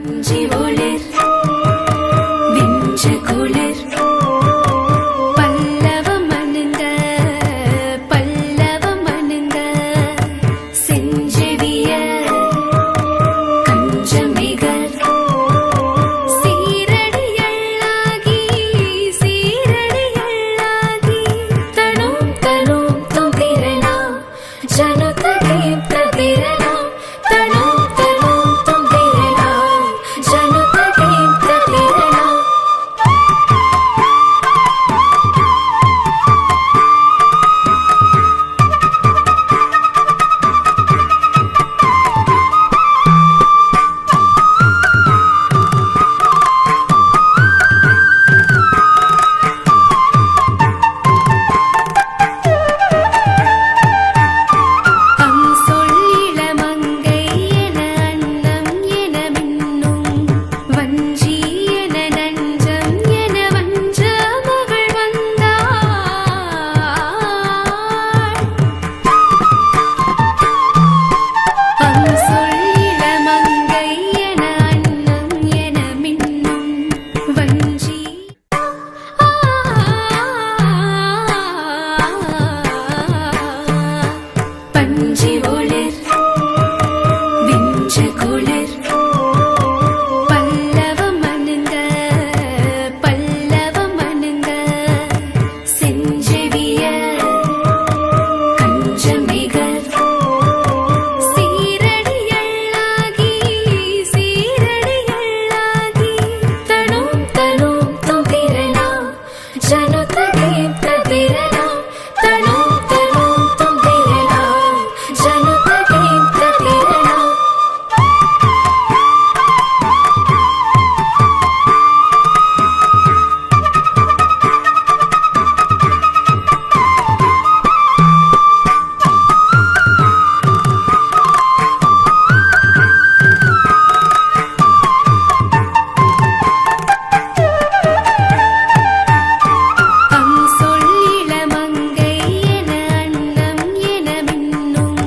பஞ்சி ஒளிர் விஞ்சு குளிர் பல்லவம் அணுங்க பல்லவம் அணுங்க செஞ்செவிய கஞ்சமிகர் சீரடியள்ளாகி சீரடியள்ளாகி தனோம் தனோம் தும்பிரணா ஜனுதகே பிரதிரணா தனோம் தனோம் தும்பிரணா ஜனுதகே பிரதிரணா சொல்லிளமங்கை என அன்னம் என மின்னும் வஞ்சி என நஞ்சம் என வஞ்ச மகள் வந்தாள் சொல்லிளமங்கை என அன்னம் என மின்னும் வஞ்சி பஞ்சி ஒளிர் விஞ்சு குளிர் பல்லவம் அணுங்க பல்லவம் அணுங்க செஞ்செவிய கஞ்சமிகர் சீரடியள்ளாகி சீரடியள்ளாகி தனோம் தனோம் தும்பிரணா ஜனுதகே பிரதிரணா தனோம் தனோம் தும்பிரணா ஜனுதகே பிரதிரணா சொல்லிளமங்கை என அன்னம் என மின்னும்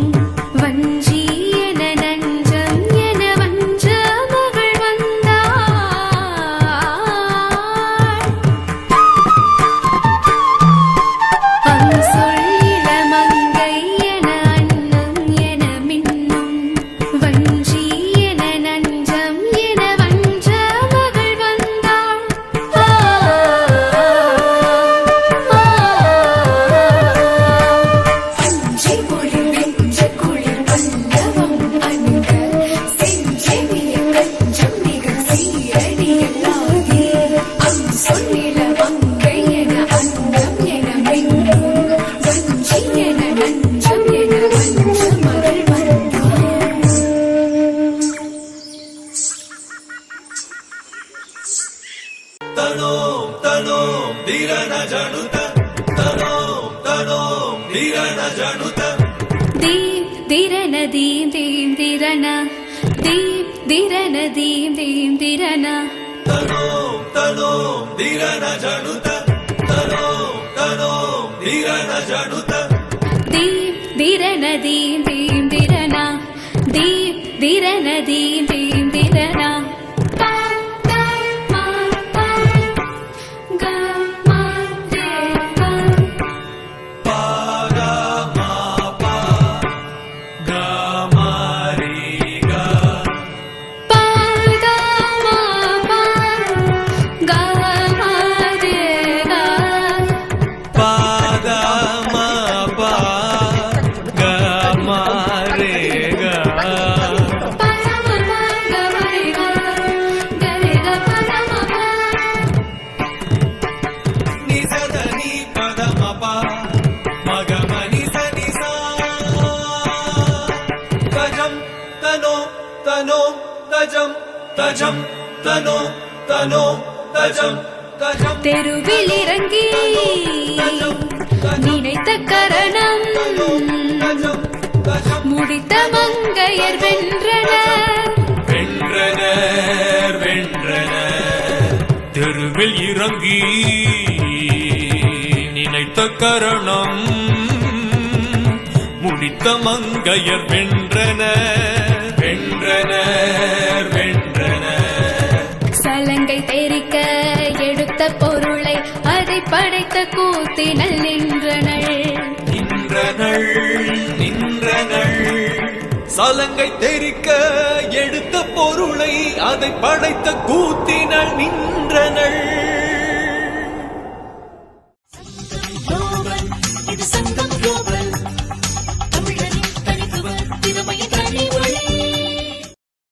வஞ்சி என நஞ்சம் என வஞ்ச மகள் வந்தாள் சொல்லிளமங்கை என அன்னம் என மின்னும் வஞ்சி என நஞ்சம் என வஞ்ச மகள் வந்தாள் பஞ்சி ஒளிர் விஞ்சு குளிர் பல்லவம் அணுங்க செஞ்செவிய கஞ்சமிகர் சீரடியள்ளாகி சொல்லிளமங்கை என அன்னம் என மின்னும் வஞ்சி என நஞ்சம் என வஞ்ச மகள் வந்தாள் तनों तनों धीरन जनुत तनों तनों धीरन जनुत दीप दिरन दीम दीम दिरन दीप दिरन दीम दीम दिरन तनों तनों धीरन जनुत तनों तनों धीरन जनुत दीप दिरन दीम दीम दिरन दीप दिरन दीम दीम दिरन पा गा मा पा गा मा रे गा पागा मा पा गा मा रे गा पा गा मा पा गा मा रे गा पागा मा पा गा मा रे गा निजदनी पदमपा मगमनि सनिसा तजं तनो तनो तजं तजं तनो तनो तजं तजं தெருவில் இறங்கி நினைத்த கரணம் முடித்த மங்கையர் வென்றனர் வென்றனர் வென்றனர் தெருவில் இறங்கி நினைத்த கரணம் முடித்த மங்கையர் வென்றனர் வென்றனர் வென்றனர் அதை படைத்த கூத்தினல் நின்றனள் நின்றனள் சலங்கை தெரிக்க எடுத்த பொருளை அதை படைத்த கூத்தினள் நின்றனள்